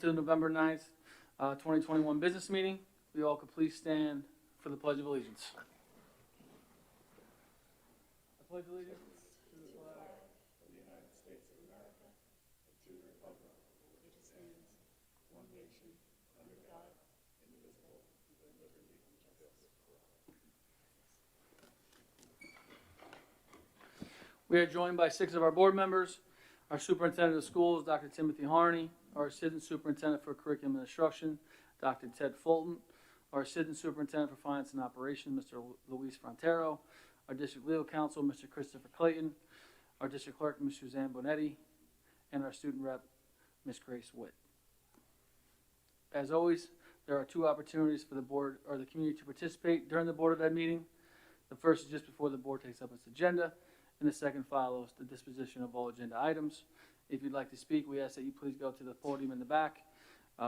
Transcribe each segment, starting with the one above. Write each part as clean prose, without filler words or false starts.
To the November 9th, 2021 business meeting. We all could please stand for the Pledge of Allegiance. I pledge allegiance to the flag of the United States of America and to the republic which stands one nation under God, indivisible, with liberty and justice for all. We are joined by 6 of our board members. Our superintendent of schools, Dr. Timothy Harney. Our assistant superintendent for curriculum and instruction, Dr. Ted Fulton. Our assistant superintendent for finance and operations, Mr. Luis Frontero. Our district legal counsel, Mr. Christopher Clayton. Our district clerk, Ms. Suzanne Bonetti. And our student rep, Ms. Grace Witt. As always, there are 2 opportunities for the board or the community to participate during the Board of Ed meeting. The first is just before the board takes up its agenda, and the second follows the disposition of all agenda items. If you'd like to speak, we ask that you please go to the podium in the back.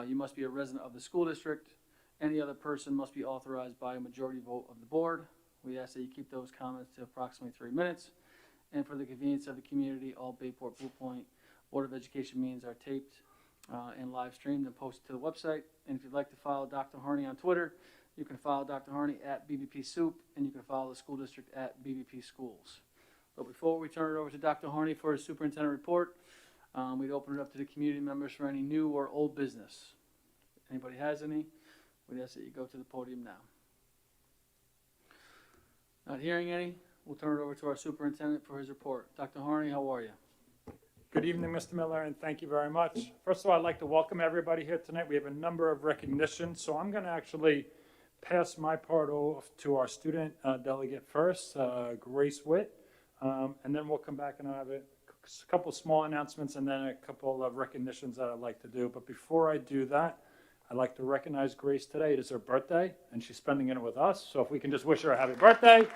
You must be a resident of the school district. Any other person must be authorized by a majority vote of the board. We ask that you keep those comments to approximately 3 minutes. And for the convenience of the community, all Bayport Blue Point Board of Education meetings are taped and live streamed and posted to the website. And if you'd like to follow Dr. Harney on Twitter, you can follow Dr. Harney at BBP Soup, and you can follow the school district at BBP Schools. But before we turn it over to Dr. Harney for his superintendent report, we'd open it up to the community members for any new or old business. If anybody has any, we'd ask that you go to the podium now. Not hearing any, we'll turn it over to our superintendent for his report. Dr. Harney, how are you? Good evening, Mr. Miller, and thank you very much. First of all, I'd like to welcome everybody here tonight. We have a number of recognitions, so I'm going to actually pass my part off to our student delegate first, Grace Witt, and then we'll come back and have a couple small announcements and then a couple of recognitions that I'd like to do. But before I do that, I'd like to recognize Grace today. It is her birthday, and she's spending it with us. So if we can just wish her a happy birthday.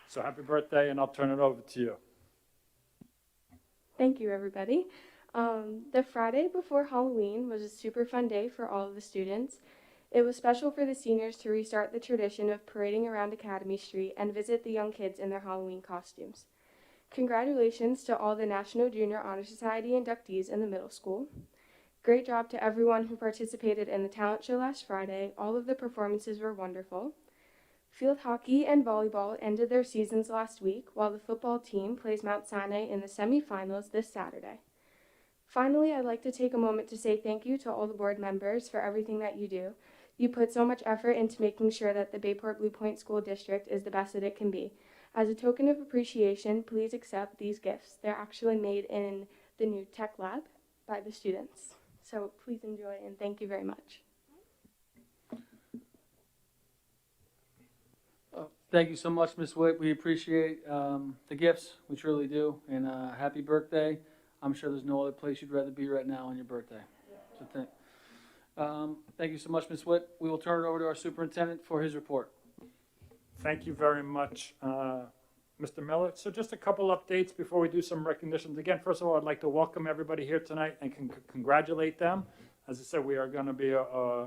So happy birthday, and I'll turn it over to you. Thank you, everybody. The Friday before Halloween was a super fun day for all of the students. It was special for the seniors to restart the tradition of parading around Academy Street and visit the young kids in their Halloween costumes. Congratulations to all the National Junior Honor Society inductees in the middle school. Great job to everyone who participated in the talent show last Friday. All of the performances were wonderful. Field hockey and volleyball ended their seasons last week, while the football team plays Mount Sinai in the semifinals this Saturday. Finally, I'd like to take a moment to say thank you to all the board members for everything that you do. You put so much effort into making sure that the Bayport Blue Point School District is the best that it can be. As a token of appreciation, please accept these gifts. They're actually made in the new tech lab by the students. So please enjoy and thank you very much. Thank you so much, Ms. Witt. We appreciate the gifts. We truly do. And happy birthday. I'm sure there's no other place you'd rather be right now on your birthday. So thank you so much, Ms. Witt. We will turn it over to our superintendent for his report. Thank you very much, Mr. Miller. So just a couple updates before we do some recognitions. Again, first of all, I'd like to welcome everybody here tonight and congratulate them. As I said, we are going to be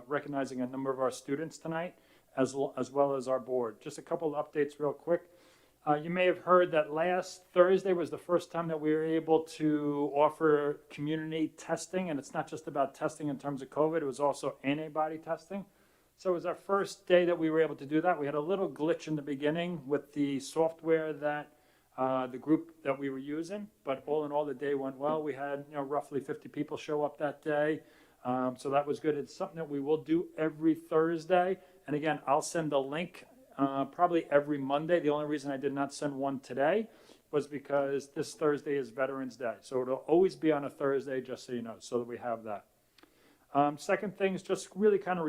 recognizing a number of our students tonight, as well as our board. Just a couple of updates real quick. You may have heard that last Thursday was the first time that we were able to offer community testing, and it's not just about testing in terms of COVID, it was also antibody testing. So it was our first day that we were able to do that. We had a little glitch in the beginning with the software that the group that we were using, but all in all, the day went well. We had roughly 50 people show up that day, so that was good. It's something that we will do every Thursday, and again, I'll send a link probably every Monday. The only reason I did not send one today was because this Thursday is Veterans Day. So it'll always be on a Thursday, just so you know, so that we have that. Second thing is just really kind of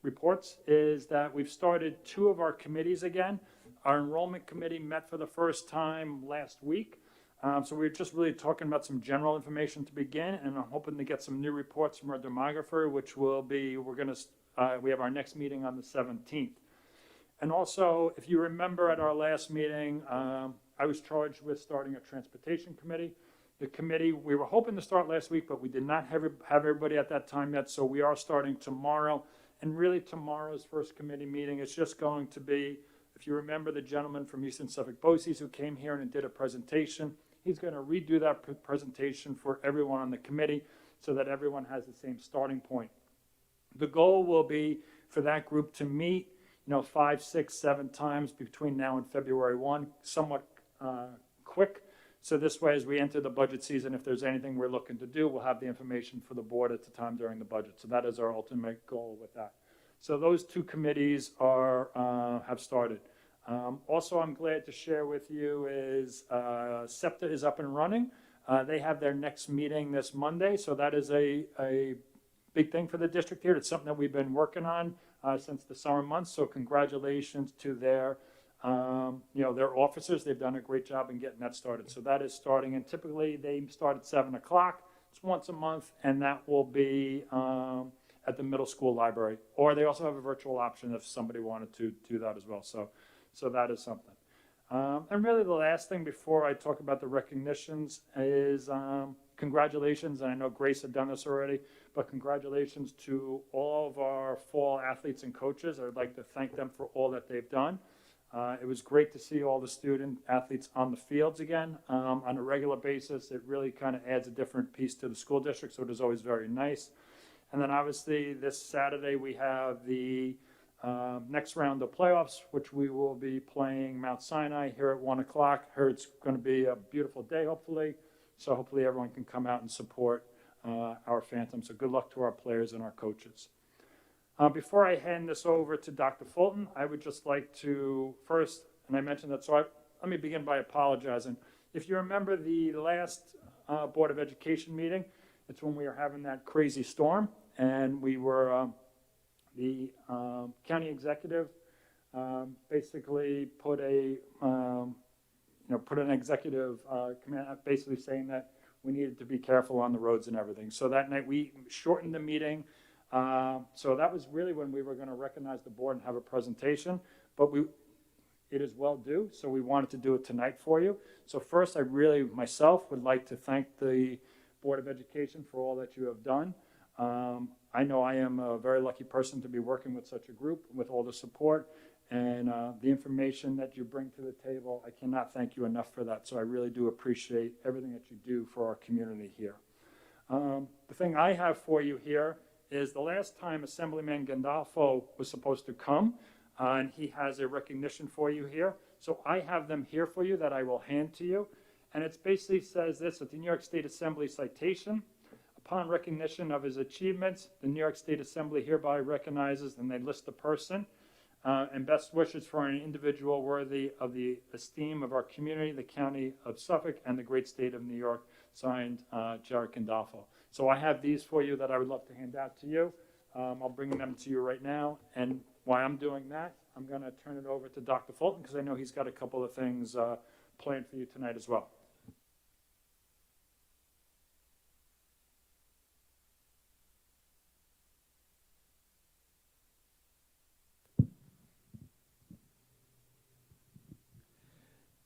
reports is that we've started 2 of our committees again. Our enrollment committee met for the first time last week. So we're just really talking about some general information to begin, and I'm hoping to get some new reports from our demographer, which will be, we have our next meeting on the 17th. And also, if you remember at our last meeting, I was charged with starting a transportation committee. The committee, we were hoping to start last week, but we did not have everybody at that time yet, so we are starting tomorrow. And really tomorrow's first committee meeting is just going to be, if you remember the gentleman from Eastern Suffolk BOCES who came here and did a presentation, He's going to redo that presentation for everyone on the committee so that everyone has the same starting point. The goal will be for that group to meet, 5, 6, 7 times between now and February 1, somewhat quick. So this way, as we enter the budget season, if there's anything we're looking to do, we'll have the information for the board at the time during the budget. So that is our ultimate goal with that. So those 2 committees have started. Also, I'm glad to share with you is SEPTA is up and running. They have their next meeting this Monday, so that is a big thing for the district here. It's something that we've been working on since the summer months. So congratulations to their officers. They've done a great job in getting that started. So that is starting, and typically they start at 7 o'clock. It's once a month, and that will be at the middle school library. Or they also have a virtual option if somebody wanted to do that as well. So that is something. And really the last thing before I talk about the recognitions is congratulations, and I know Grace had done this already, but congratulations to all of our fall athletes and coaches. I would like to thank them for all that they've done. It was great to see all the student athletes on the fields again on a regular basis. It really kind of adds a different piece to the school district, so it is always very nice. And then obviously this Saturday we have the next round of playoffs, which we will be playing Mount Sinai here at 1 o'clock. Heard it's going to be a beautiful day, hopefully. So hopefully everyone can come out and support our Phantoms. So good luck to our players and our coaches. Before I hand this over to Dr. Fulton, I would just like to first, and I mentioned that, so let me begin by apologizing. If you remember the last Board of Education meeting, it's when we were having that crazy storm, and we were, the county executive basically put an executive command out basically saying that we needed to be careful on the roads and everything. So that night we shortened the meeting. So that was really when we were going to recognize the board and have a presentation, but it is well due, so we wanted to do it tonight for you. So first, I really, myself, would like to thank the Board of Education for all that you have done. I know I am a very lucky person to be working with such a group, with all the support and the information that you bring to the table. I cannot thank you enough for that, so I really do appreciate everything that you do for our community here. The thing I have for you here is the last time Assemblyman Gandolfo was supposed to come, and he has a recognition for you here. So I have them here for you that I will hand to you. And it basically says this, at the New York State Assembly citation, upon recognition of his achievements, the New York State Assembly hereby recognizes, and they list the person, and best wishes for an individual worthy of the esteem of our community, the county of Suffolk, and the great state of New York, signed Jared Gandolfo. So I have these for you that I would love to hand out to you. I'll bring them to you right now. And while I'm doing that, I'm going to turn it over to Dr. Fulton because I know he's got a couple of things planned for you tonight as well.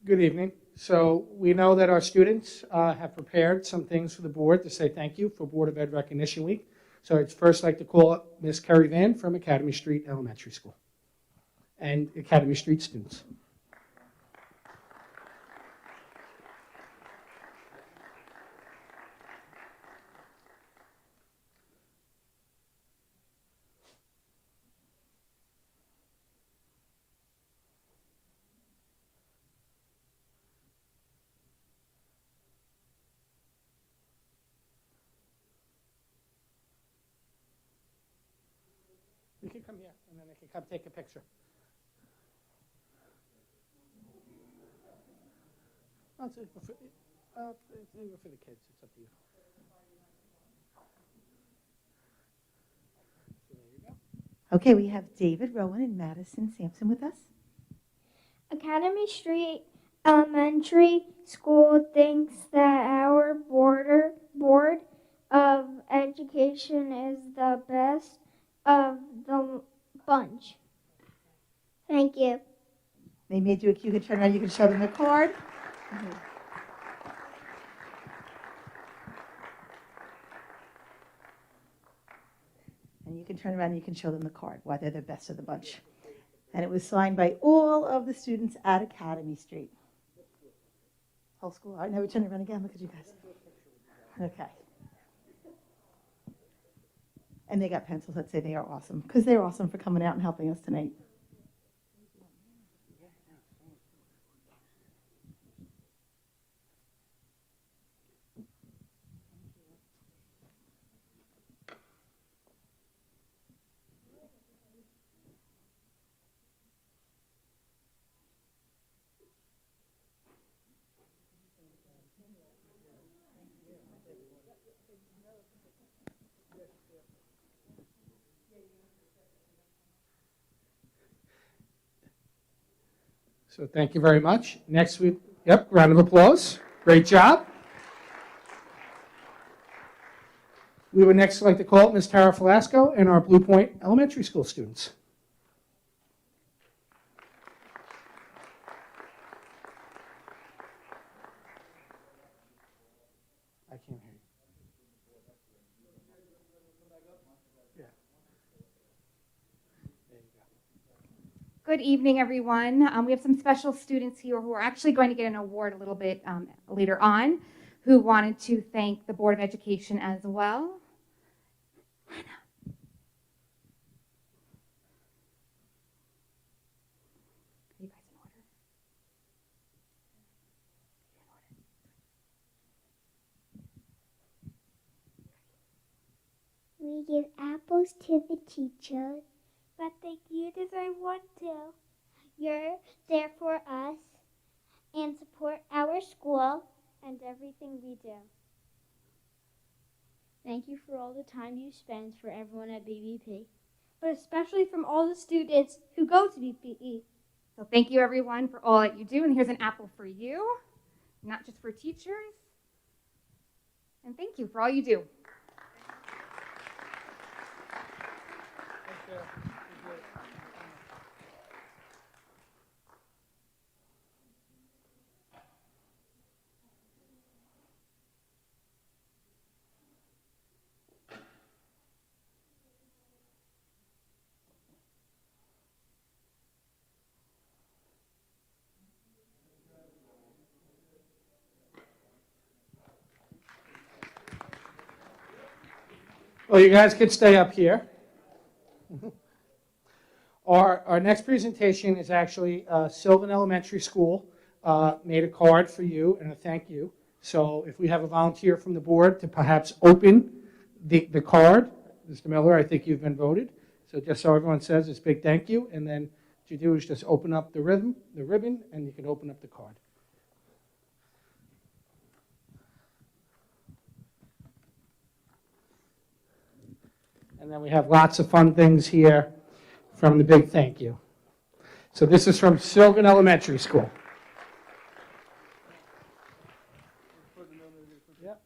Good evening. So we know that our students have prepared some things for the board to say thank you for Board of Ed Recognition Week. So I'd first like to call up Miss Kerry Van from Academy Street Elementary School and Academy Street students. You can come here, and then they can come take a picture. Oh, it's for the kids. It's up to you. So there you go. Okay, we have David Rowan and Madison Sampson with us. Academy Street Elementary School thinks that our Board of Education is the best of the bunch. Thank you. They made you can turn around, you can show them the card. And you can turn around and you can show them the card, why they're the best of the bunch. And it was signed by all of the students at Academy Street. Whole school. All right, now we turn around again. Look at you guys. Okay. And they got pencils that say they are awesome, because they're awesome for coming out and helping us tonight. So thank you very much. Next week, yep, round of applause. Great job. We would next like to call Ms. Tara Falasco and our Blue Point Elementary School students. I can't hear you. Yeah. There you go. Good evening, everyone. We have some special students here who are actually going to get an award a little bit later on, who wanted to thank the Board of Education as well. Hannah. Are you guys in order? We give apples to the teachers, but the you deserve one too. You're there for us and support our school and everything we do. Thank you for all the time you spend for everyone at BBP, but especially from all the students who go to BBP. So thank you, everyone, for all that you do. And here's an apple for you, not just for teachers. And thank you for all you do. Well, you guys can stay up here. Our next presentation is actually Sylvan Elementary School made a card for you and a thank you. So if we have a volunteer from the board to perhaps open the card, Mr. Miller, I think you've been voted. So just so everyone says it's big thank you, and then what you do is just open up the ribbon, and you can open up the card. And then we have lots of fun things here from the big thank you. So this is from Sylvan Elementary School. Yep.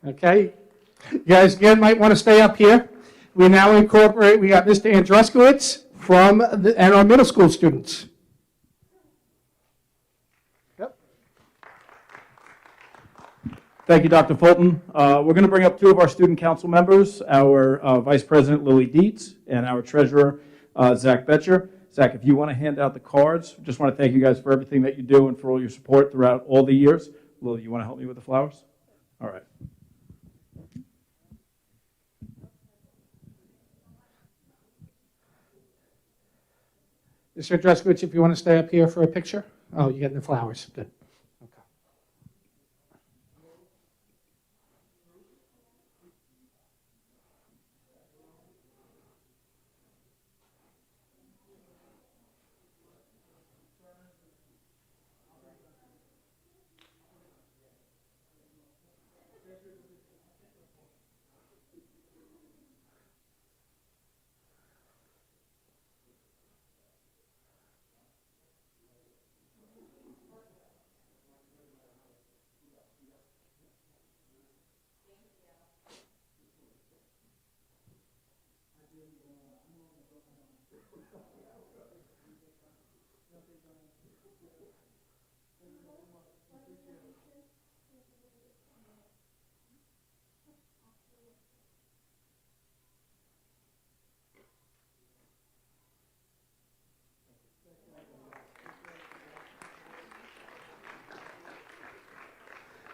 Okay, you guys again might want to stay up here. We now incorporate, we got Mr. Andruskowitz and our middle school students. Yep. Thank you, Dr. Fulton. We're going to bring up two of our student council members, our Vice President Lily Dietz and our Treasurer Zach Betcher. Zach, if you want to hand out the cards, just want to thank you guys for everything that you do and for all your support throughout all the years. Lily, you want to help me with the flowers? All right. Mr. Andruskowitz, if you want to stay up here for a picture. Oh, you're getting the flowers. Good. Okay.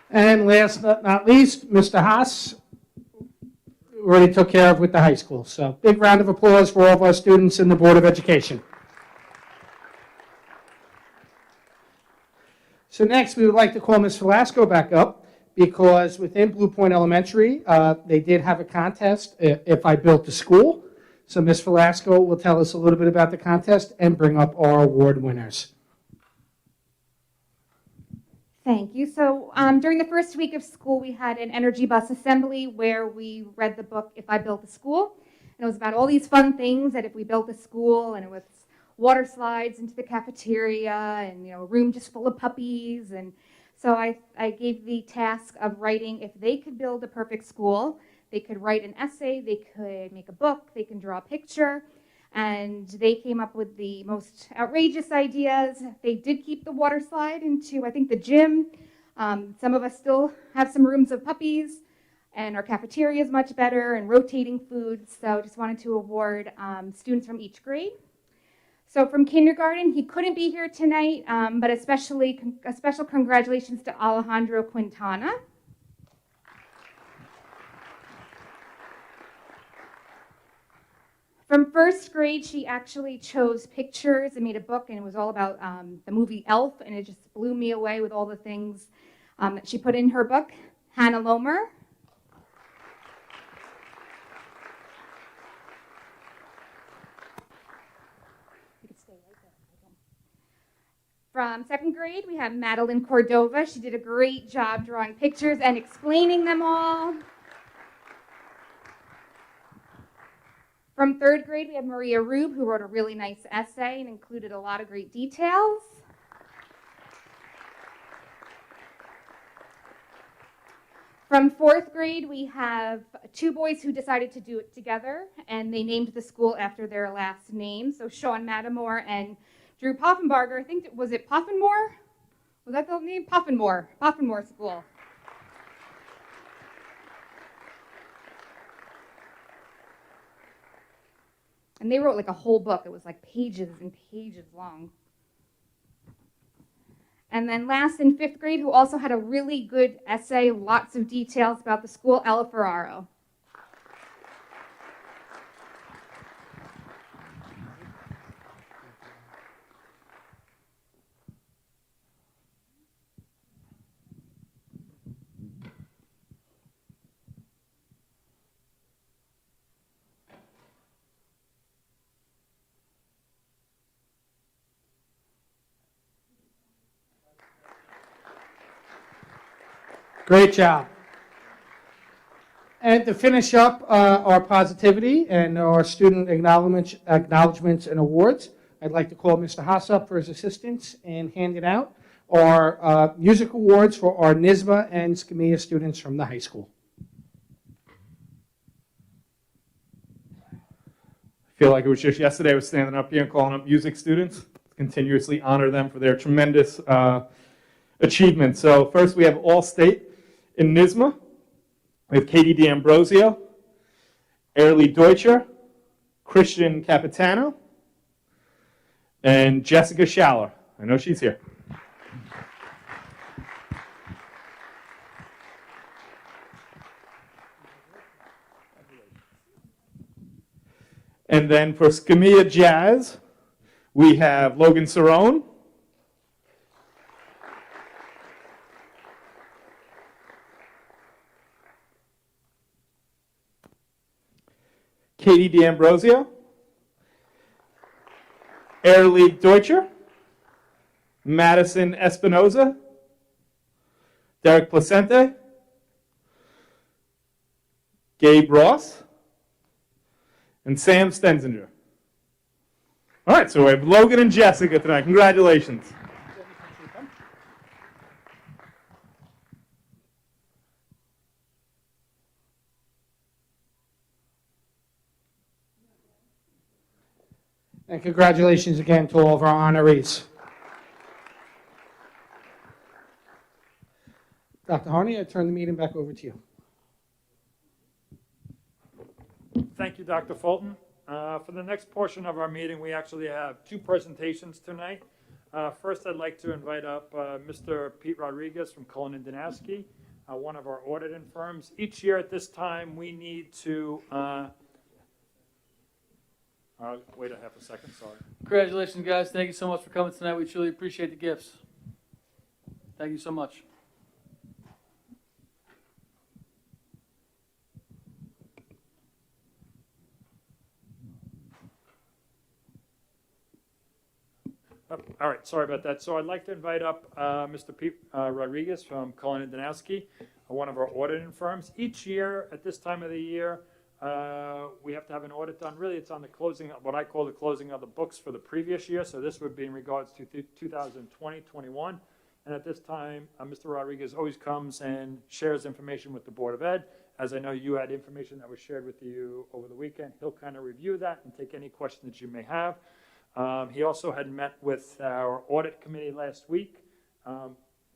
And last but not least, Mr. Haas already took care of with the high school. So big round of applause for all of our students in the Board of Education. So next, we would like to call Ms. Velasco back up because within Blue Point Elementary, they did have a contest, If I Built a School. So Ms. Velasco will tell us a little bit about the contest and bring up our award winners. Thank you. So during the first week of school, we had an energy bus assembly where we read the book, If I Built a School. And it was about all these fun things that if we built a school, and it was water slides into the cafeteria and, a room just full of puppies. And so I gave the task of writing, if they could build a perfect school, they could write an essay, they could make a book, they can draw a picture. And they came up with the most outrageous ideas. They did keep the water slide into, I think, the gym. Some of us still have some rooms of puppies, and our cafeteria is much better, and rotating food. So just wanted to award students from each grade. So from kindergarten, he couldn't be here tonight, but a special congratulations to Alejandro Quintana. From first grade, she actually chose pictures and made a book, and it was all about the movie Elf, and it just blew me away with all the things that she put in her book. Hannah Lomer. From second grade, we have Madeline Cordova. She did a great job drawing pictures and explaining them all. From third grade, we have Maria Rube, who wrote a really nice essay and included a lot of great details. From fourth grade, we have two boys who decided to do it together, and they named the school after their last name. So Sean Matamore and Drew Poffenbarger, I think, was it Poffenmore? Was that the name? Poffenmore School. And they wrote like a whole book. It was like pages and pages long. And then last in fifth grade, who also had a really good essay, lots of details about the school, Ella Ferraro. Great job. And to finish up our positivity and our student acknowledgements and awards, I'd like to call Mr. Haas up for his assistance in handing out our music awards for our NYSBA and SCMEA students from the high school. I feel like it was just yesterday I was standing up here and calling up music students, continuously honor them for their tremendous achievements. So first we have All-State in NYSBA with Katie D'Ambrosio, Early Deutscher, Christian Capitano, and Jessica Schaller. I know she's here. And then for SCMEA Jazz, we have Logan Cerrone, Katie D'Ambrosio, Early Deutscher, Madison Espinoza, Derek Placente, Gabe Ross, and Sam Stenzinger. All right, so we have Logan and Jessica tonight. Congratulations. And congratulations again to all of our honorees. Dr. Harney, I turn the meeting back over to you. Thank you, Dr. Fulton. For the next portion of our meeting, we actually have two presentations tonight. First, I'd like to invite up Mr. Pete Rodriguez from Cullen and Danasky, one of our auditing firms. Each year at this time, we need to, wait a half a second, sorry. Congratulations, guys. Thank you so much for coming tonight. We truly appreciate the gifts. Thank you so much. All right, sorry about that. So I'd like to invite up Mr. Pete Rodriguez from Cullen and Danasky, one of our auditing firms. Each year at this time of the year, we have to have an audit done. Really, it's on the closing, what I call the closing of the books for the previous year. So this would be in regards to 2020-21. And at this time, Mr. Rodriguez always comes and shares information with the Board of Ed. As I know you had information that was shared with you over the weekend, he'll kind of review that and take any questions that you may have. He also had met with our audit committee last week,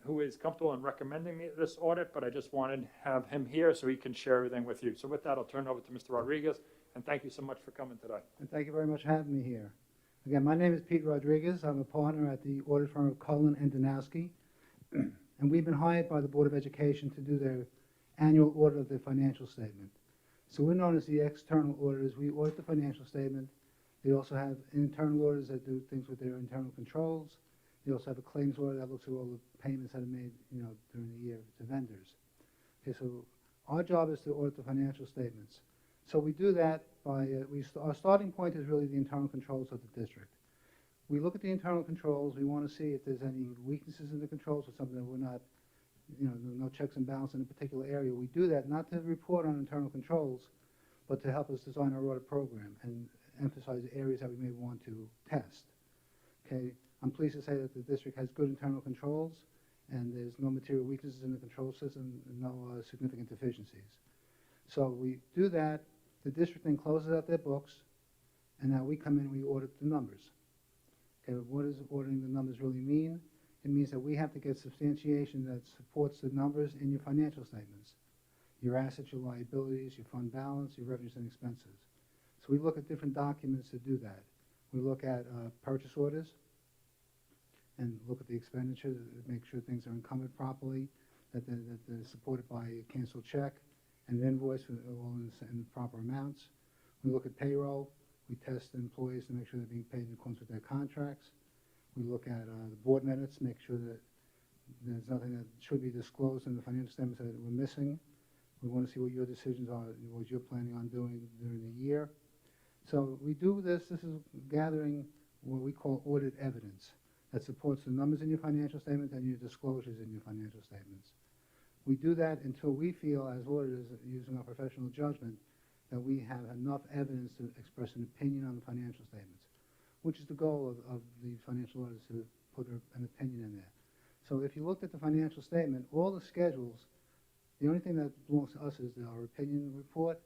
who is comfortable in recommending this audit, but I just wanted to have him here so he can share everything with you. So with that, I'll turn it over to Mr. Rodriguez, and thank you so much for coming today. And thank you very much for having me here. Again, my name is Pete Rodriguez. I'm a partner at the audit firm of Cullen and Danasky, and we've been hired by the Board of Education to do their annual audit of their financial statement. So we're known as the external auditors. We audit the financial statement. They also have internal auditors that do things with their internal controls. They also have a claims auditor that looks at all the payments that are made, during the year to vendors. Okay, so our job is to audit the financial statements. So we do that by, our starting point is really the internal controls of the district. We look at the internal controls. We want to see if there's any weaknesses in the controls or something that we're not, no checks and balances in a particular area. We do that not to report on internal controls, but to help us design our audit program and emphasize the areas that we may want to test. Okay, I'm pleased to say that the district has good internal controls, and there's no material weaknesses in the control system, and no significant deficiencies. So we do that. The district then closes out their books, and now we come in and we audit the numbers. Okay, what does auditing the numbers really mean? It means that we have to get substantiation that supports the numbers in your financial statements, your assets, your liabilities, your fund balance, your revenues and expenses. So we look at different documents to do that. We look at purchase orders and look at the expenditure to make sure things are encumbered properly, that they're supported by a canceled check and an invoice for all in the proper amounts. We look at payroll. We test employees to make sure they're being paid in accordance with their contracts. We look at the board minutes, make sure that there's nothing that should be disclosed in the financial statements that we're missing. We want to see what your decisions are, what you're planning on doing during the year. So we do this. This is gathering what we call audit evidence that supports the numbers in your financial statement and your disclosures in your financial statements. We do that until we feel, as auditors, using our professional judgment, that we have enough evidence to express an opinion on the financial statements, which is the goal of the financial auditors, to put an opinion in there. So if you looked at the financial statement, all the schedules, the only thing that belongs to us is our opinion report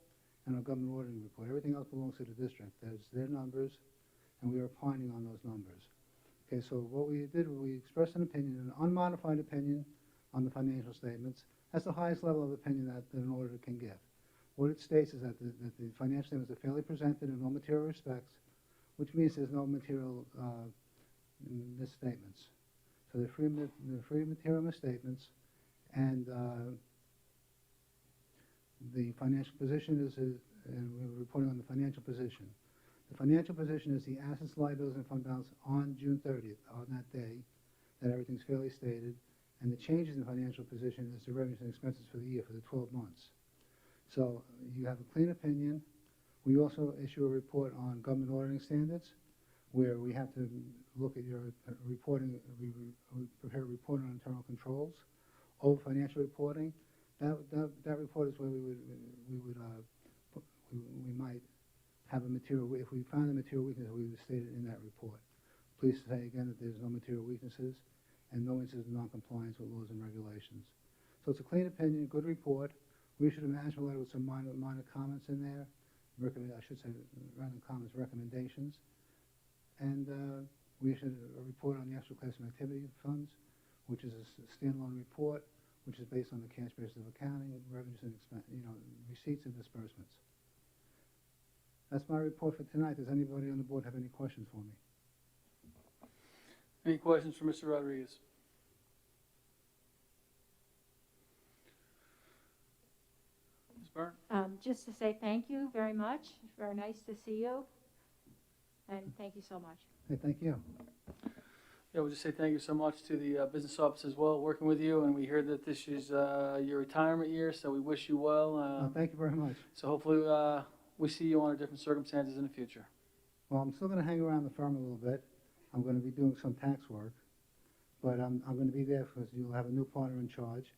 and our government auditing report. Everything else belongs to the district. There's their numbers, and we are opining on those numbers. Okay, so what we did, we expressed an opinion, an unmodified opinion on the financial statements. That's the highest level of opinion that an auditor can give. What it states is that the financial statements are fairly presented in all material respects, which means there's no material misstatements. So they're free material misstatements, and the financial position is, and we're reporting on the financial position. The financial position is the assets, liabilities, and fund balance on June 30th, on that day, that everything's fairly stated. And the changes in the financial position is the revenues and expenses for the year, for the 12 months. So you have a clean opinion. We also issue a report on government auditing standards, where we have to look at your reporting. We prepare a report on internal controls, over financial reporting. That report is where we might have a material. If we find a material weakness, we would state it in that report. Please say again that there's no material weaknesses and no instances of non-compliance with laws and regulations. So it's a clean opinion, good report. We issued a management letter with some minor comments in there. I should say, random comments, recommendations. And we issued a report on the extra classroom activity funds, which is a standalone report. which is based on the cash basis of accounting, revenues and receipts and disbursements. That's my report for tonight. Does anybody on the board have any questions for me? Any questions for Mr. Rodriguez? Ms. Byrne? Just to say thank you very much. It's very nice to see you. And thank you so much. Hey, thank you. Yeah, we'll just say thank you so much to the business office as well, working with you, and we hear that this is your retirement year, so we wish you well. Thank you very much. So hopefully we see you under different circumstances in the future. Well, I'm still going to hang around the firm a little bit. I'm going to be doing some tax work, but I'm going to be there because you'll have a new partner in charge,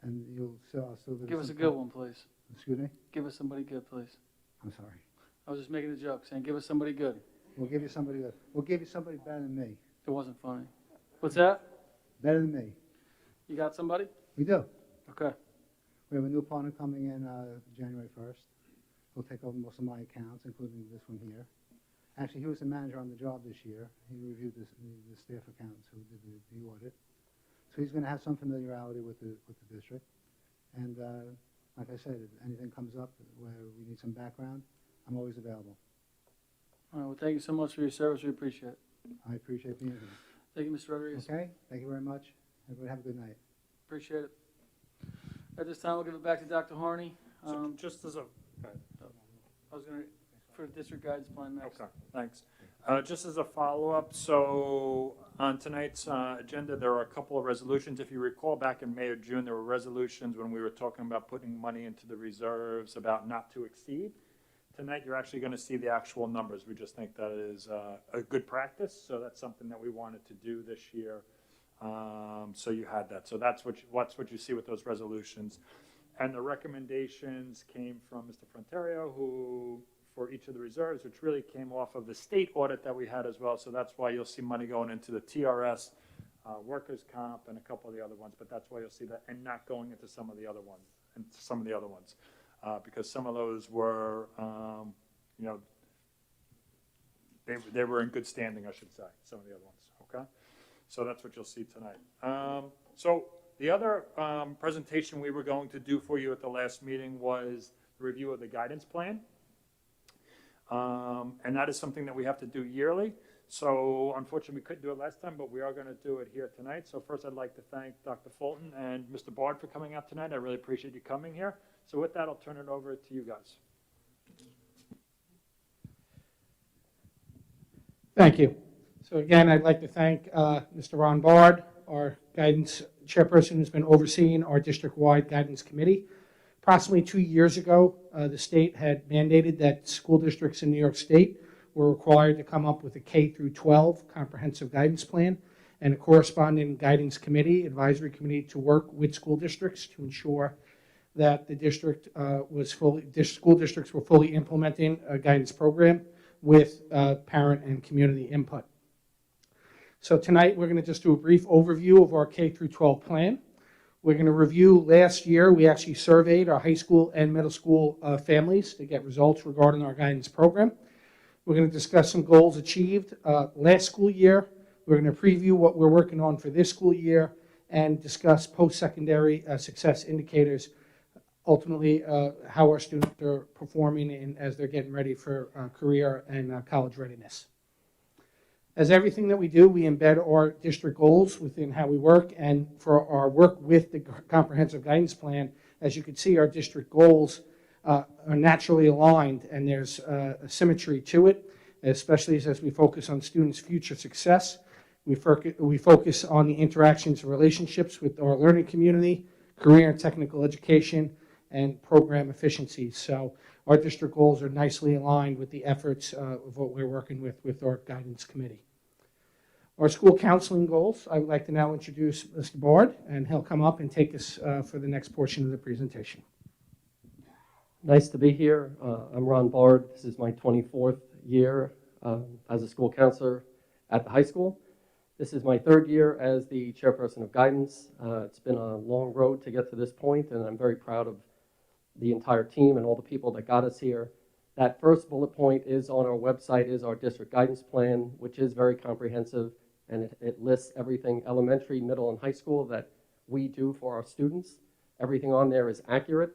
and I'll still Give us a good one, please. Excuse me? Give us somebody good, please. I'm sorry. I was just making a joke, saying give us somebody good. We'll give you somebody good. We'll give you somebody better than me. It wasn't funny. What's that? Better than me. You got somebody? We do. Okay. We have a new partner coming in January 1st. He'll take over most of my accounts, including this one here. Actually, he was the manager on the job this year. He reviewed the staff accountants who did the audit. So he's going to have some familiarity with the district. And like I said, if anything comes up where we need some background, I'm always available. All right, well, thank you so much for your service. We appreciate it. I appreciate being here. Thank you, Mr. Rodriguez. Okay? Thank you very much. Everybody have a good night. Appreciate it. At this time, we'll give it back to Dr. Harney. So just as a, I was going to, for the district guidance plan next. okay, thanks. Just as a follow-up, so on tonight's agenda, there are a couple of resolutions. If you recall, back in May or June, there were resolutions when we were talking about putting money into the reserves about not to exceed. Tonight, you're actually going to see the actual numbers. We just think that is a good practice, so that's something that we wanted to do this year. So you had that. So that's what you see with those resolutions. And the recommendations came from Mr. Fronterio, who, for each of the reserves, which really came off of the state audit that we had as well. So that's why you'll see money going into the TRS, workers' comp, and a couple of the other ones. But that's why you'll see that, and not going into some of the other ones, because some of those were, they were in good standing, I should say, some of the other ones, okay? So that's what you'll see tonight. So the other presentation we were going to do for you at the last meeting was the review of the guidance plan. And that is something that we have to do yearly. So unfortunately, we couldn't do it last time, but we are going to do it here tonight. So first, I'd like to thank Dr. Fulton and Mr. Bard for coming out tonight. I really appreciate you coming here. So with that, I'll turn it over to you guys. Thank you. So again, I'd like to thank Mr. Ron Bard, our guidance chairperson who's been overseeing our district-wide guidance committee. Approximately 2 years ago, the state had mandated that school districts in New York State were required to come up with a K through 12 comprehensive guidance plan and a corresponding guidance committee, advisory committee, to work with school districts to ensure that the school districts were fully implementing a guidance program with parent and community input. So tonight we're going to just do a brief overview of our K through 12 plan. We're going to review last year. We actually surveyed our high school and middle school families to get results regarding our guidance program. We're going to discuss some goals achieved last school year. We're going to preview what we're working on for this school year and discuss post-secondary success indicators, ultimately how our students are performing as they're getting ready for career and college readiness. As everything that we do, we embed our district goals within how we work, and for our work with the comprehensive guidance plan, as you can see, our district goals are naturally aligned, and there's a symmetry to it, especially as we focus on students' future success. We focus on the interactions and relationships with our learning community, career and technical education, and program efficiencies. So our district goals are nicely aligned with the efforts of what we're working with our guidance committee. Our school counseling goals, I would like to now introduce Mr. Bard, and he'll come up and take us for the next portion of the presentation. Nice to be here. I'm Ron Bard. This is my 24th year as a school counselor at the high school. This is my 3rd year as the chairperson of guidance. It's been a long road to get to this point, and I'm very proud of the entire team and all the people that got us here. That first bullet point is on our website, is our district guidance plan, which is very comprehensive, and it lists everything elementary, middle, and high school that we do for our students. Everything on there is accurate.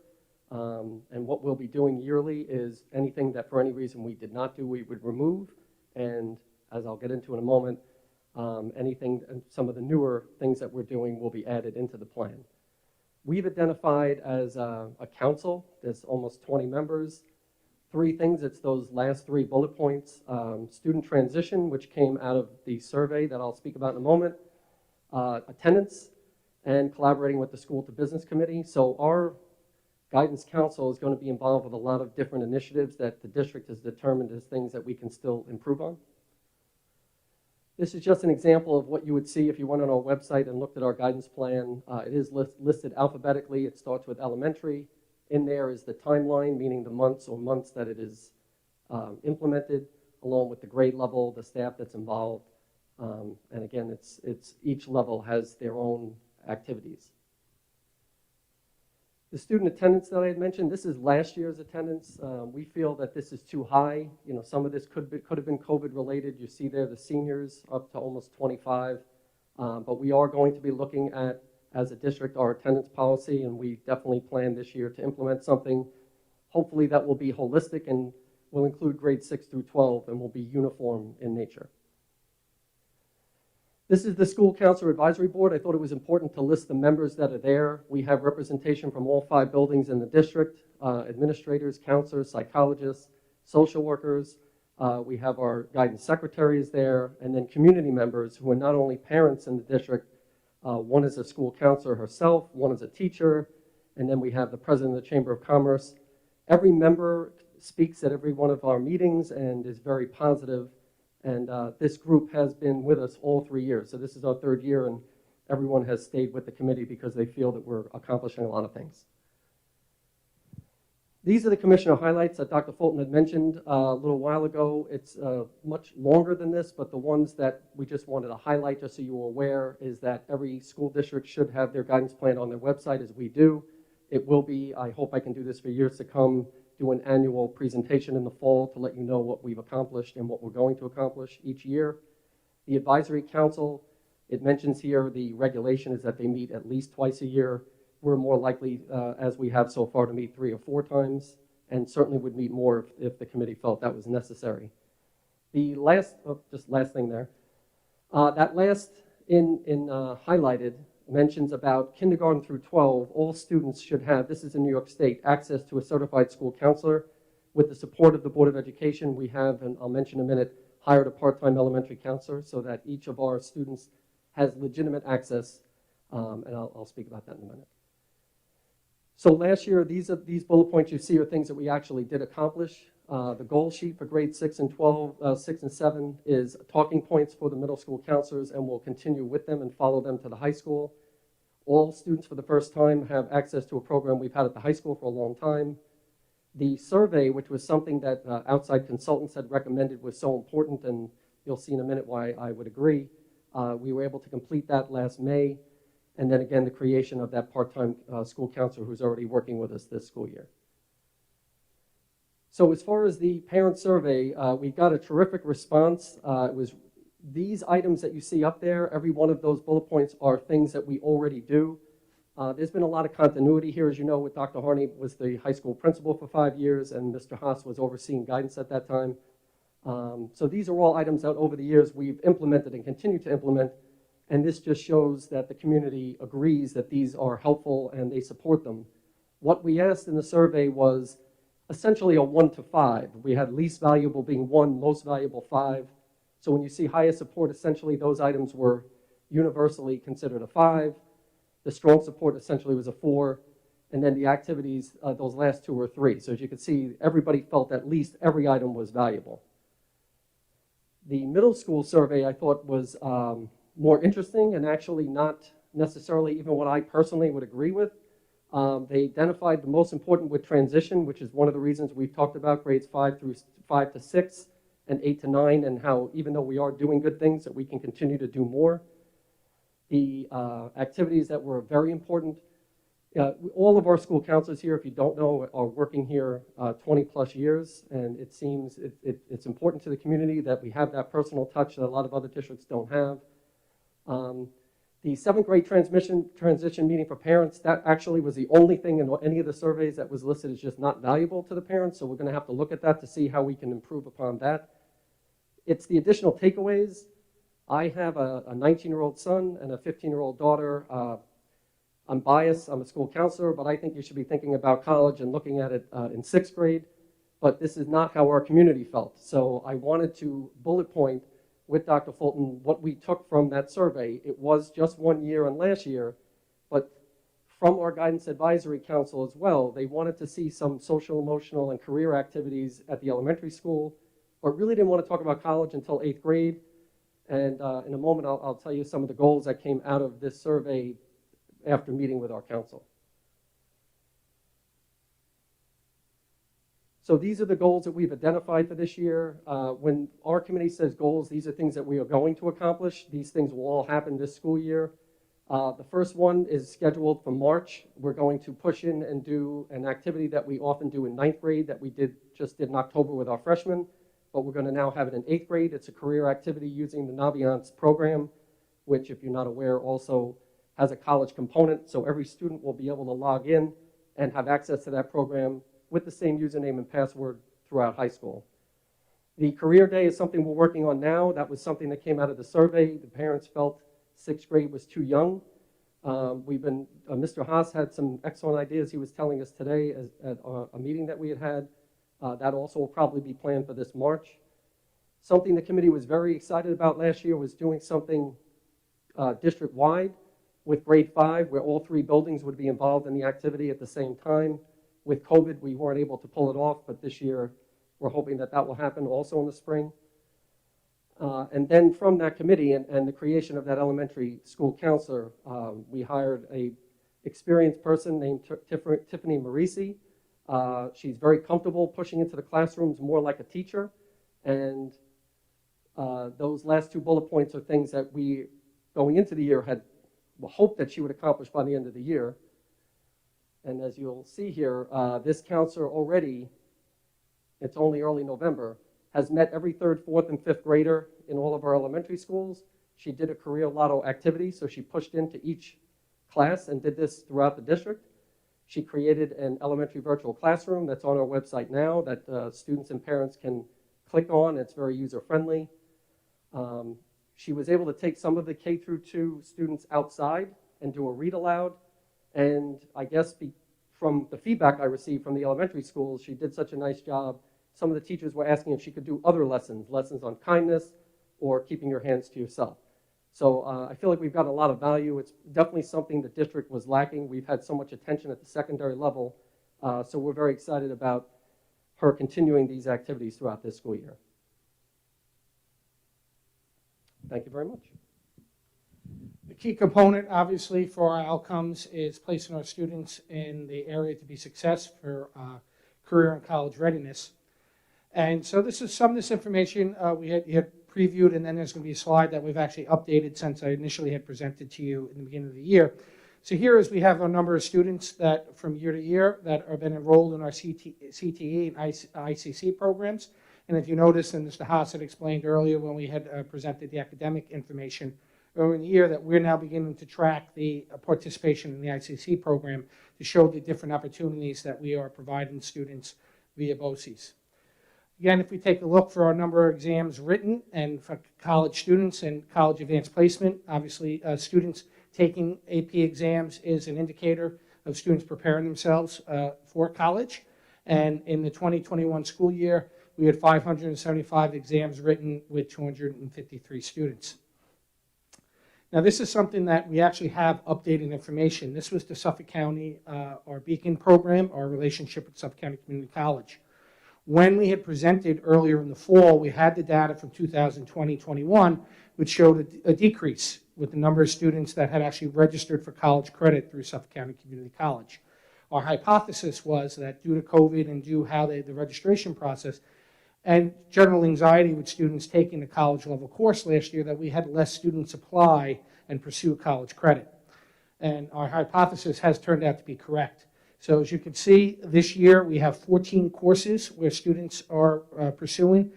And what we'll be doing yearly is anything that for any reason we did not do, we would remove. And as I'll get into in a moment, anything, some of the newer things that we're doing will be added into the plan. We've identified as a council, there's almost 20 members, 3 things. It's those last 3 bullet points. Student transition, which came out of the survey that I'll speak about in a moment. Attendance, and collaborating with the school to business committee. So our guidance council is going to be involved with a lot of different initiatives that the district has determined as things that we can still improve on. This is just an example of what you would see if you went on our website and looked at our guidance plan. It is listed alphabetically. It starts with elementary. In there is the timeline, meaning the months that it is implemented, along with the grade level, the staff that's involved. And again, it's each level has their own activities. The student attendance that I had mentioned, this is last year's attendance. We feel that this is too high. You know, some of this could have been COVID related. You see there the seniors up to almost 25. But we are going to be looking at, as a district, our attendance policy, and we definitely plan this year to implement something. Hopefully that will be holistic and will include grades 6 through 12 and will be uniform in nature. This is the School Counselor Advisory Board. I thought it was important to list the members that are there. We have representation from all 5 buildings in the district, administrators, counselors, psychologists, social workers. We have our guidance secretaries there, and then community members who are not only parents in the district. One is a school counselor herself, one is a teacher, and then we have the president of the Chamber of Commerce. Every member speaks at every one of our meetings and is very positive. And this group has been with us all 3 years. So this is our 3rd year, and everyone has stayed with the committee because they feel that we're accomplishing a lot of things. These are the commissioner highlights that Dr. Fulton had mentioned a little while ago. It's much longer than this, but the ones that we just wanted to highlight, just so you were aware, is that every school district should have their guidance plan on their website, as we do. It will be, I hope I can do this for years to come, do an annual presentation in the fall to let you know what we've accomplished and what we're going to accomplish each year. The Advisory Council, it mentions here the regulation is that they meet at least twice a year. We're more likely, as we have so far, to meet 3 or 4 times, and certainly would meet more if the committee felt that was necessary. The last, just last thing there, that last highlighted mentions about kindergarten through 12, all students should have, this is in New York State, access to a certified school counselor. With the support of the Board of Education, we have, and I'll mention in a minute, hired a part-time elementary counselor so that each of our students has legitimate access, and I'll speak about that in a minute. So last year, these bullet points you see are things that we actually did accomplish. The goal sheet for grades 6 and 12, 6 and 7 is talking points for the middle school counselors, and we'll continue with them and follow them to the high school. All students for the first time have access to a program we've had at the high school for a long time. The survey, which was something that outside consultants had recommended was so important, and you'll see in a minute why I would agree, we were able to complete that last May. And then again, the creation of that part-time school counselor who's already working with us this school year. So as far as the parent survey, we got a terrific response. It was these items that you see up there, every one of those bullet points are things that we already do. There's been a lot of continuity here. As you know, with Dr. Harney was the high school principal for 5 years, and Mr. Haas was overseeing guidance at that time. So these are all items that over the years we've implemented and continue to implement. And this just shows that the community agrees that these are helpful and they support them. What we asked in the survey was essentially a 1 to 5. We had least valuable being 1, most valuable 5. So when you see highest support, essentially those items were universally considered a 5. The strong support essentially was a 4. And then the activities, those last 2 were 3. So as you can see, everybody felt at least every item was valuable. The middle school survey I thought was more interesting and actually not necessarily even what I personally would agree with. They identified the most important with transition, which is one of the reasons we've talked about grades 5 to 6 and 8 to 9, and how even though we are doing good things that we can continue to do more. The activities that were very important. All of our school counselors here, if you don't know, are working here 20 plus years, and it seems it's important to the community that we have that personal touch that a lot of other districts don't have. The 7th grade transition meeting for parents, that actually was the only thing in any of the surveys that was listed as just not valuable to the parents, so we're going to have to look at that to see how we can improve upon that. It's the additional takeaways. I have a 19-year-old son and a 15-year-old daughter. I'm biased, I'm a school counselor, but I think you should be thinking about college and looking at it in 6th grade, but this is not how our community felt. So I wanted to bullet point with Dr. Fulton what we took from that survey. It was just 1 year and last year, but from our Guidance Advisory Council as well, they wanted to see some social, emotional, and career activities at the elementary school, but really didn't want to talk about college until 8th grade. And in a moment, I'll tell you some of the goals that came out of this survey after meeting with our council. So these are the goals that we've identified for this year. When our committee says goals, these are things that we are going to accomplish. These things will all happen this school year. The first one is scheduled for March. We're going to push in and do an activity that we often do in 9th grade that we just did in October with our freshmen, but we're going to now have it in 8th grade. It's a career activity using the Naviance program, which, if you're not aware, also has a college component, so every student will be able to log in and have access to that program with the same username and password throughout high school. The career day is something we're working on now. That was something that came out of the survey. The parents felt 6th grade was too young. Mr. Haas had some excellent ideas he was telling us today at a meeting that we had. That also will probably be planned for this March. Something the committee was very excited about last year was doing something district-wide with grade 5, where all 3 buildings would be involved in the activity at the same time. With COVID, we weren't able to pull it off, but this year we're hoping that that will happen also in the spring. And then from that committee and the creation of that elementary school counselor, we hired a experienced person named Tiffany Marisi. She's very comfortable pushing into the classrooms more like a teacher. And those last 2 bullet points are things that we, going into the year, had hoped that she would accomplish by the end of the year. And as you'll see here, this counselor already, it's only early November, has met every 3rd, 4th, and 5th grader in all of our elementary schools. She did a career lotto activity, so she pushed into each class and did this throughout the district. She created an elementary virtual classroom that's on our website now that students and parents can click on. It's very user-friendly. She was able to take some of the K-2 students outside and do a read aloud. And I guess from the feedback I received from the elementary schools, she did such a nice job. Some of the teachers were asking if she could do other lessons on kindness or keeping your hands to yourself. So I feel like we've got a lot of value. It's definitely something the district was lacking. We've had so much attention at the secondary level. So we're very excited about her continuing these activities throughout this school year. Thank you very much. The key component, obviously, for our outcomes is placing our students in the area to be success for career and college readiness. And so this is some of this information we had previewed, and then there's going to be a slide that we've actually updated since I initially had presented to you in the beginning of the year. So here is we have a number of students that from year to year that have been enrolled in our CTE and ICC programs. And if you notice, and Mr. Haas had explained earlier when we had presented the academic information earlier in the year, that we're now beginning to track the participation in the ICC program to show the different opportunities that we are providing students via BOCES. Again, if we take a look for our number of exams written and for college students and college advanced placement, obviously students taking AP exams is an indicator of students preparing themselves for college. And in the 2021 school year, we had 575 exams written with 253 students. Now, this is something that we actually have updated information. This was the Suffolk County, our Beacon program, our relationship with Suffolk County Community College. When we had presented earlier in the fall, we had the data from 2020-21, which showed a decrease with the number of students that had actually registered for college credit through Suffolk County Community College. Our hypothesis was that due to COVID and due how the registration process and general anxiety with students taking a college level course last year, that we had less students apply and pursue college credit. And our hypothesis has turned out to be correct. So as you can see, this year we have 14 courses where students are pursuing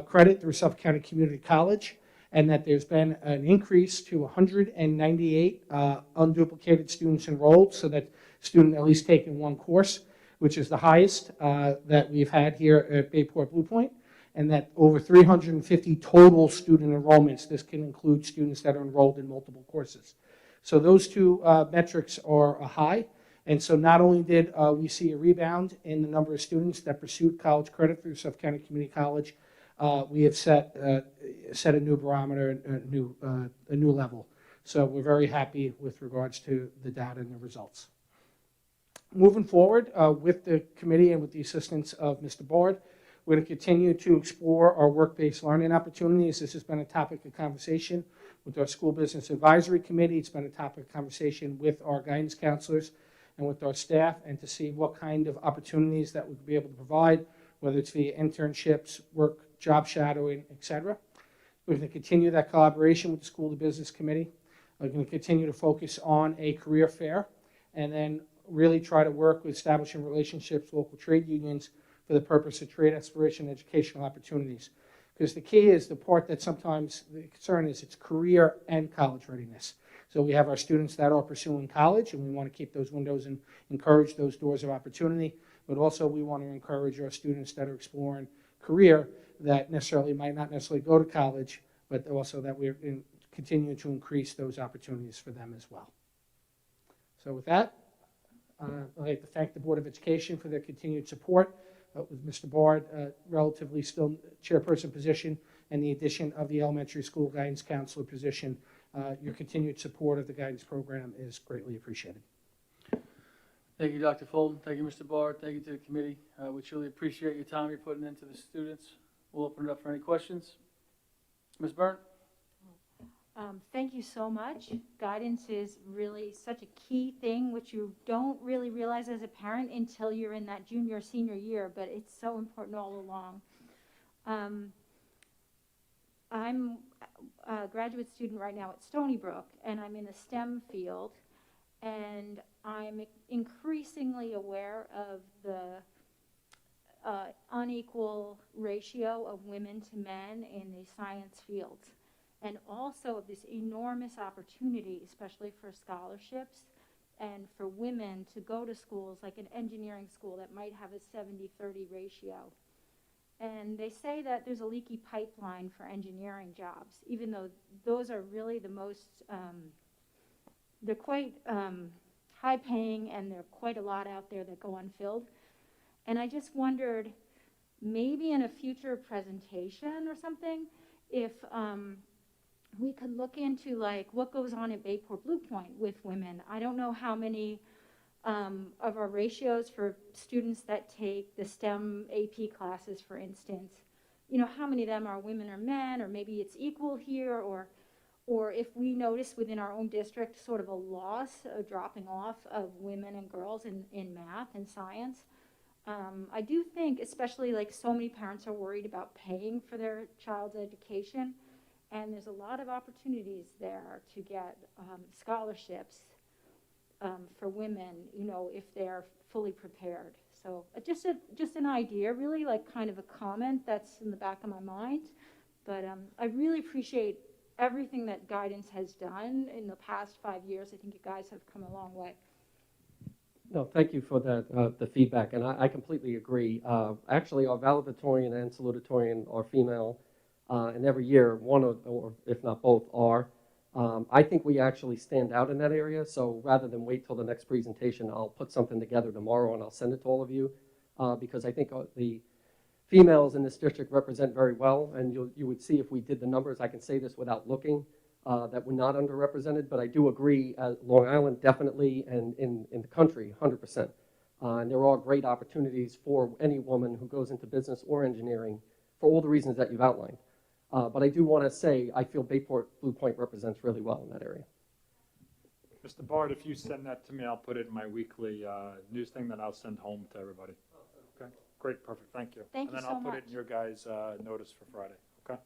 credit through Suffolk County Community College. and that there's been an increase to 198 unduplicated students enrolled, so that student at least taking one course, which is the highest that we've had here at Bayport Blue Point, and that over 350 total student enrollments. This can include students that are enrolled in multiple courses. So those two metrics are high. And so not only did we see a rebound in the number of students that pursued college credit through Suffolk County Community College, we have set a new barometer, a new level. So we're very happy with regards to the data and the results. Moving forward with the committee and with the assistance of Mr. Bard, we're going to continue to explore our work-based learning opportunities. This has been a topic of conversation with our School Business Advisory Committee. It's been a topic of conversation with our guidance counselors and with our staff, and to see what kind of opportunities that we'd be able to provide, whether it's via internships, work, job shadowing, etc. We're going to continue that collaboration with the School to Business Committee. We're going to continue to focus on a career fair, and then really try to work with establishing relationships with local trade unions for the purpose of trade exploration and educational opportunities. Because the key is the part that sometimes the concern is it's career and college readiness. So we have our students that are pursuing college, and we want to keep those windows and encourage those doors of opportunity. But also we want to encourage our students that are exploring career that might not necessarily go to college, but also that we're continuing to increase those opportunities for them as well. So with that, I'd like to thank the Board of Education for their continued support with Mr. Bard, relatively still chairperson position, and the addition of the elementary school guidance counselor position. Your continued support of the guidance program is greatly appreciated. Thank you, Dr. Fulton. Thank you, Mr. Bard. Thank you to the committee. We truly appreciate your time you're putting into the students. We'll open it up for any questions. Ms. Byrne? Thank you so much. Guidance is really such a key thing, which you don't really realize as a parent until you're in that junior, senior year, but it's so important all along. I'm a graduate student right now at Stony Brook, and I'm in the STEM field, and I'm increasingly aware of the unequal ratio of women to men in the science fields, and also of this enormous opportunity, especially for scholarships and for women to go to schools like an engineering school that might have a 70-30 ratio. And they say that there's a leaky pipeline for engineering jobs, even though those are really the most, they're quite high paying, and there are quite a lot out there that go unfilled. And I just wondered, maybe in a future presentation or something, if we could look into like what goes on at Bayport Blue Point with women. I don't know how many of our ratios for students that take the STEM AP classes, for instance, you know, how many of them are women or men, or maybe it's equal here, or if we notice within our own district sort of a loss, a dropping off of women and girls in math and science. I do think, especially like so many parents are worried about paying for their child's education, and there's a lot of opportunities there to get scholarships for women, you know, if they're fully prepared. So just an idea, really, like kind of a comment that's in the back of my mind. But I really appreciate everything that guidance has done in the past 5 years. I think you guys have come a long way. No, thank you for that, the feedback, and I completely agree. Actually, our valedictorian and salutatorian are female, and every year one or if not both are. I think we actually stand out in that area, so rather than wait till the next presentation, I'll put something together tomorrow and I'll send it to all of you, because I think the females in this district represent very well, and you would see if we did the numbers. I can say this without looking, that we're not underrepresented, but I do agree, Long Island definitely, and in the country, 100%. And there are great opportunities for any woman who goes into business or engineering for all the reasons that you've outlined. But I do want to say I feel Bayport Blue Point represents really well in that area. Mr. Bard, if you send that to me, I'll put it in my weekly news thing that I'll send home to everybody. Okay, great, perfect, thank you. Thank you so much. And then I'll put it in your guys' notice for Friday, okay?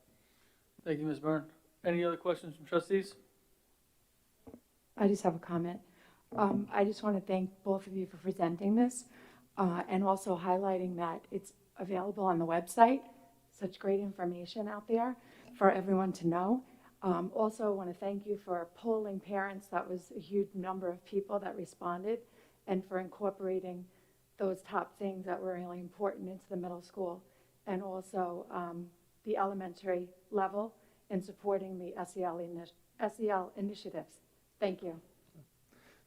Thank you, Ms. Byrne. Any other questions from trustees? I just have a comment. I just want to thank both of you for presenting this and also highlighting that it's available on the website. Such great information out there for everyone to know. Also, I want to thank you for polling parents. That was a huge number of people that responded, and for incorporating those top things that were really important into the middle school, and also the elementary level in supporting the SEL initiatives. Thank you.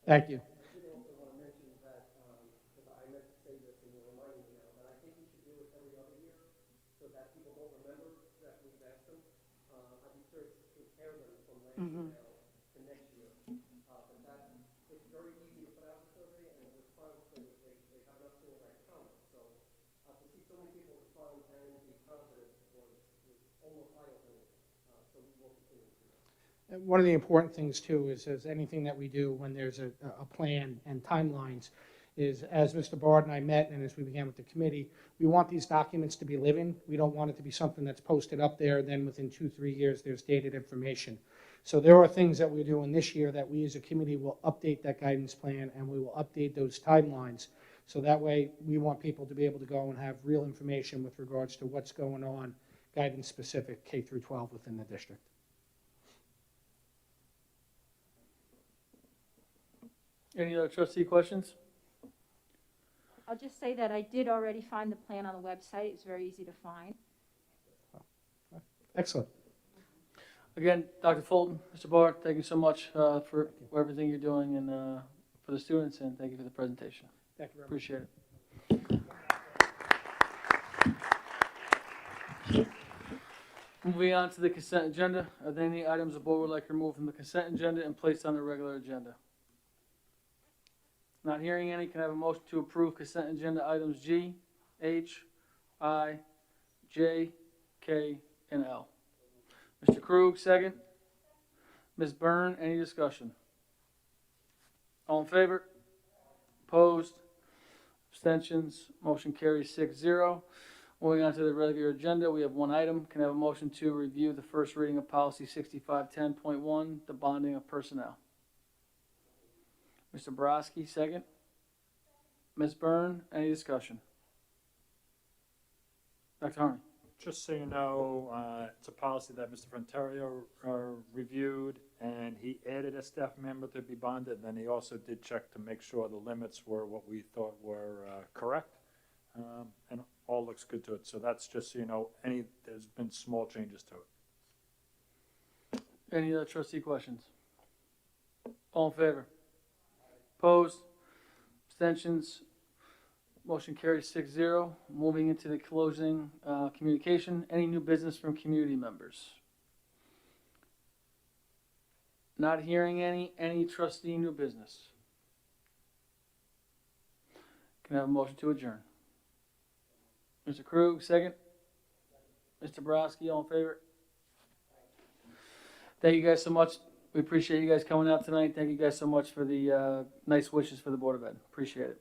Thank you. Mm-hmm. And one of the important things too is anything that we do when there's a plan and timelines is, as Mr. Bard and I met and as we began with the committee, we want these documents to be living. We don't want it to be something that's posted up there, then within 2-3 years there's dated information. So there are things that we're doing this year that we as a committee will update that guidance plan and we will update those timelines. So that way we want people to be able to go and have real information with regards to what's going on, guidance specific K through 12 within the district. Any other trustee questions? I'll just say that I did already find the plan on the website. It's very easy to find. Excellent. Again, Dr. Fulton, Mr. Bard, thank you so much for everything you're doing and for the students, and thank you for the presentation. Thank you very much. Appreciate it. Moving on to the consent agenda. Are there any items the board would like removed from the consent agenda and placed on the regular agenda? Not hearing any, can I have a motion to approve consent agenda items G, H, I, J, K, and L? Mr. Krug, second. Ms. Byrne, any discussion? All in favor? Opposed? Abstentions? Motion carries 6-0. Moving on to the regular agenda, we have one item. Can I have a motion to review the first reading of policy 6510.1, the bonding of personnel? Mr. Borowski, second. Ms. Byrne, any discussion? Dr. Harney. Just so you know, it's a policy that Mr. Frontario reviewed, and he added a staff member to be bonded, and then he also did check to make sure the limits were what we thought were correct, and all looks good to it. So that's just so you know, there's been small changes to it. Any other trustee questions? All in favor? Opposed? Abstentions? Motion carries 6-0. Moving into the closing communication. Any new business from community members? Not hearing any trustee new business? Can I have a motion to adjourn? Mr. Krug, second. Mr. Borowski, all in favor? Thank you guys so much. We appreciate you guys coming out tonight. Thank you guys so much for the nice wishes for the Board of Ed. Appreciate it.